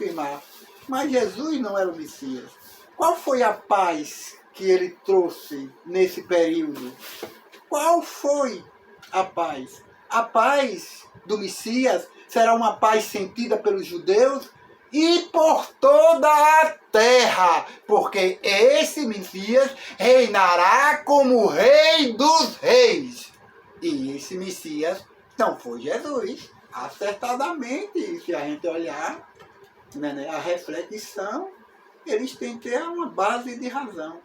afirmar, mas Jesus não era o Messias. Qual foi a paz que ele trouxe nesse período? Qual foi a paz? A paz do Messias será uma paz sentida pelos judeus e por toda a terra, porque esse Messias reinará como Rei dos Reis. E esse Messias não foi Jesus, acertadamente. Se a gente olhar, né, a reflexão, eles têm que ter uma base de razão.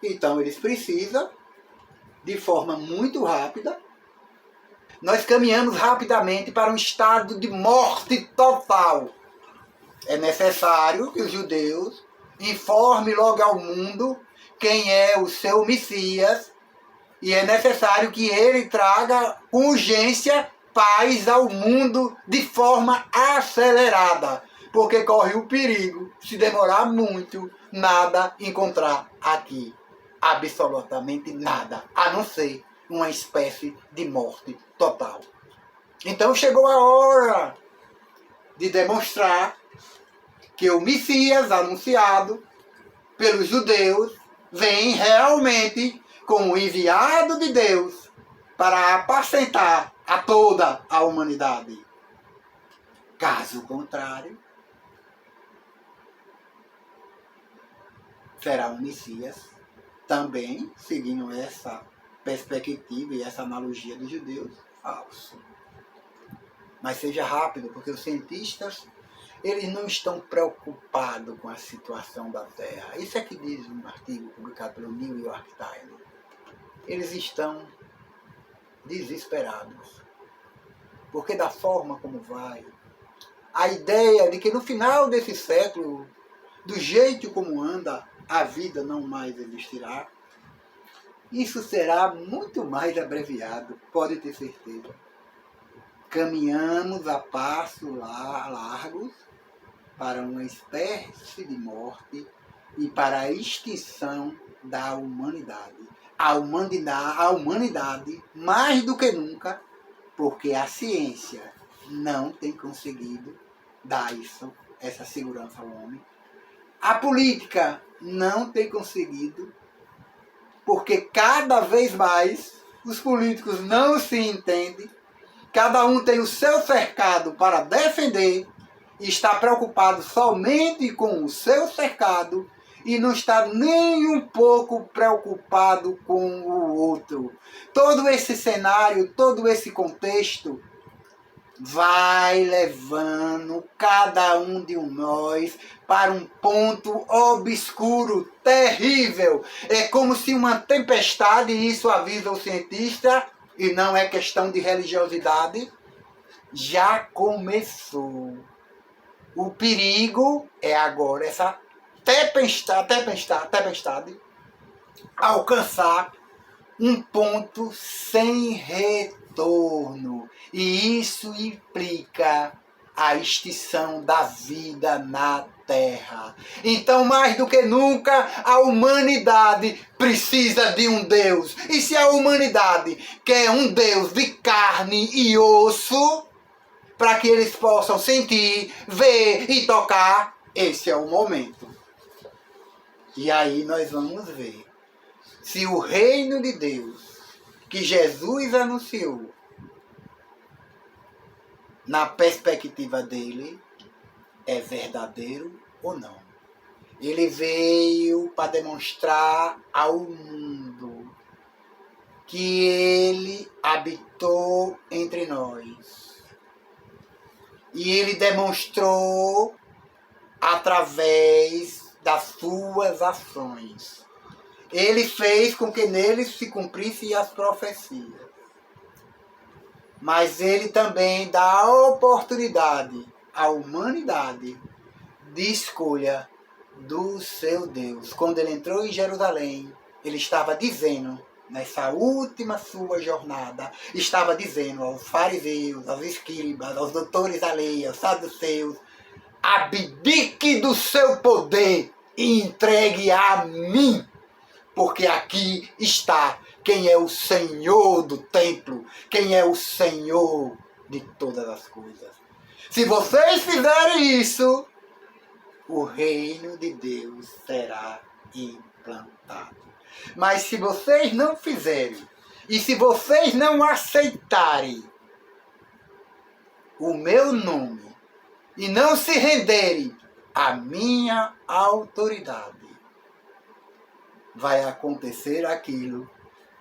Então eles precisam, de forma muito rápida, nós caminhamos rapidamente para um estado de morte total. É necessário que os judeus informem logo ao mundo quem é o seu Messias, e é necessário que ele traga com urgência paz ao mundo de forma acelerada, porque corre o perigo, se demorar muito, nada encontrar aqui. Absolutamente nada, a não ser uma espécie de morte total. Então chegou a hora de demonstrar que o Messias anunciado pelos judeus vem realmente como enviado de Deus para apacentar a toda a humanidade. Caso contrário, será um Messias também, seguindo essa perspectiva e essa analogia dos judeus, falso. Mas seja rápido, porque os cientistas, eles não estão preocupados com a situação da Terra. Isso é que diz um artigo publicado pelo New York Times. Eles estão desesperados, porque da forma como vai, a ideia de que no final desse século, do jeito como anda, a vida não mais existirá, isso será muito mais abreviado, pode ter certeza. Caminhamos a passos largos para uma espécie de morte e para a extinção da humanidade. A humanidade, mais do que nunca, porque a ciência não tem conseguido dar isso, essa segurança ao homem. A política não tem conseguido, porque cada vez mais os políticos não se entendem, cada um tem o seu cercado para defender e está preocupado somente com o seu cercado e não está nem um pouco preocupado com o outro. Todo esse cenário, todo esse contexto vai levando cada um de nós para um ponto obscuro, terrível. É como se uma tempestade, e isso avisa o cientista, e não é questão de religiosidade, já começou. O perigo é agora essa tempestade alcançar um ponto sem retorno. E isso implica a extinção da vida na Terra. Então, mais do que nunca, a humanidade precisa de um Deus. E se a humanidade quer um Deus de carne e osso, para que eles possam sentir, ver e tocar, esse é o momento. E aí nós vamos ver se o reino de Deus que Jesus anunciou, na perspectiva dele, é verdadeiro ou não. Ele veio para demonstrar ao mundo que ele habitou entre nós. E ele demonstrou através das suas ações. Ele fez com que nele se cumprissem as profecias. Mas ele também dá a oportunidade à humanidade de escolha do seu Deus. Quando ele entrou em Jerusalém, ele estava dizendo, nessa última sua jornada, estava dizendo aos fariseus, aos escribas, aos doutores da lei, aos saduceus: abdique do seu poder e entregue a mim, porque aqui está quem é o Senhor do templo, quem é o Senhor de todas as coisas. Se vocês fizerem isso, o reino de Deus será implantado. Mas se vocês não fizerem, e se vocês não aceitarem o meu nome, e não se renderem à minha autoridade, vai acontecer aquilo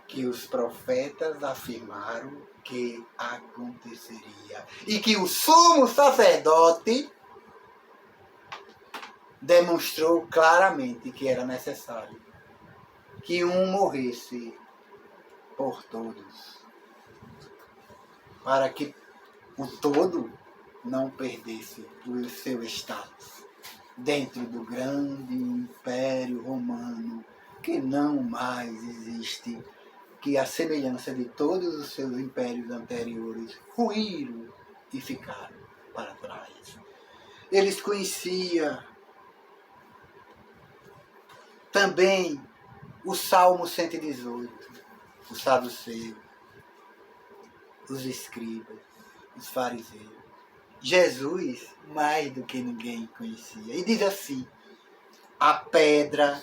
que os profetas afirmaram que aconteceria. E que o sumo sacerdote demonstrou claramente que era necessário que um morresse por todos, para que o todo não perdesse o seu status dentro do grande império romano, que não mais existe, que a semelhança de todos os seus impérios anteriores ruíram e ficaram para trás. Eles conheciam também o Salmo 118, os saduceus, os escribas, os fariseus. Jesus, mais do que ninguém conhecia. E diz assim: a pedra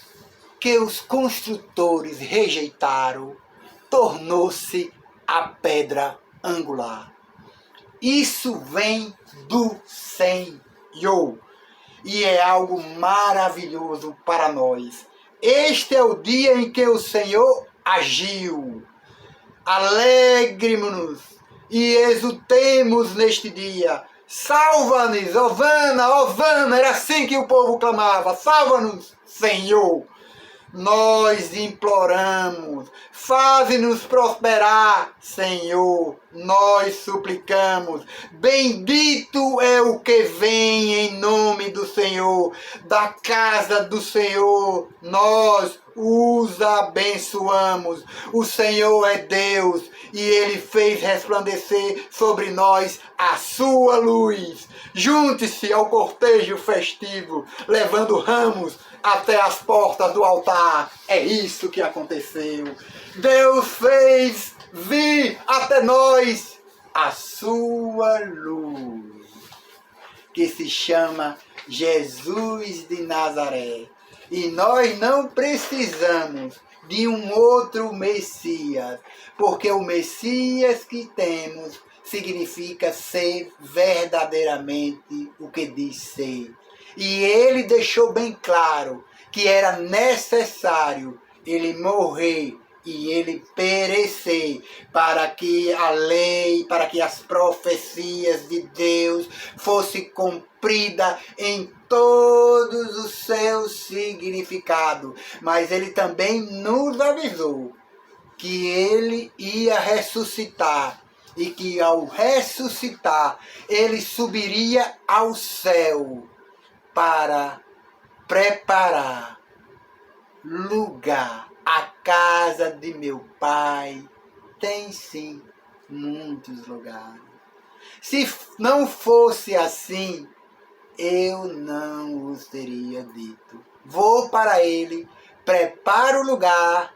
que os construtores rejeitaram tornou-se a pedra angular. Isso vem do Senhor e é algo maravilhoso para nós. Este é o dia em que o Senhor agiu. Alegremos-nos e exultemos neste dia. Salva-nos, Hosana, Hosana, era assim que o povo clamava. Salva-nos, Senhor. Nós imploramos, faze-nos prosperar, Senhor, nós suplicamos. Bendito é o que vem em nome do Senhor, da casa do Senhor, nós os abençoamos. O Senhor é Deus e Ele fez resplandecer sobre nós a sua luz. Junte-se ao cortejo festivo, levando ramos até as portas do altar. É isso que aconteceu. Deus fez vir até nós a sua luz, que se chama Jesus de Nazaré. E nós não precisamos de um outro Messias, porque o Messias que temos significa ser verdadeiramente o que diz ser. E ele deixou bem claro que era necessário ele morrer e ele perecer para que a lei, para que as profecias de Deus fossem cumpridas em todos os seus significados. Mas ele também nos avisou que ele ia ressuscitar e que ao ressuscitar ele subiria ao céu para preparar lugar. A casa de meu pai tem sim muitos lugares. Se não fosse assim, eu não os teria dito. Vou para ele, preparo o lugar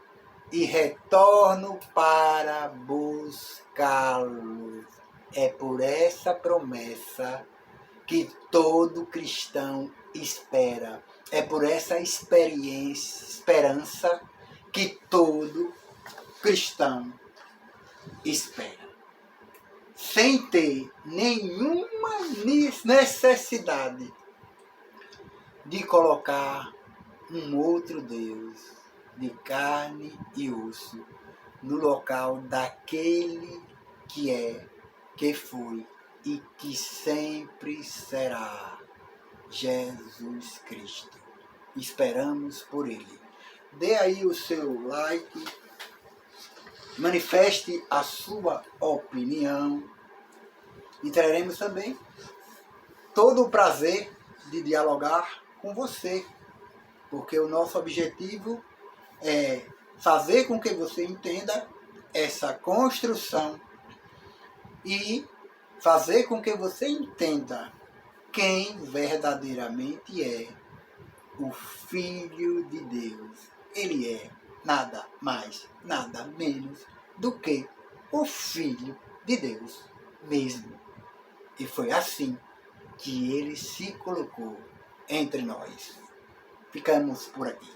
e retorno para buscá-lo. É por essa promessa que todo cristão espera. É por essa esperança que todo cristão espera. Sem ter nenhuma necessidade de colocar um outro Deus de carne e osso no local daquele que é, que foi e que sempre será Jesus Cristo. Esperamos por Ele. Dê aí o seu like, manifeste a sua opinião e teremos também todo o prazer de dialogar com você, porque o nosso objetivo é fazer com que você entenda essa construção e fazer com que você entenda quem verdadeiramente é o Filho de Deus. Ele é nada mais, nada menos do que o Filho de Deus mesmo. E foi assim que ele se colocou entre nós. Ficamos por aqui.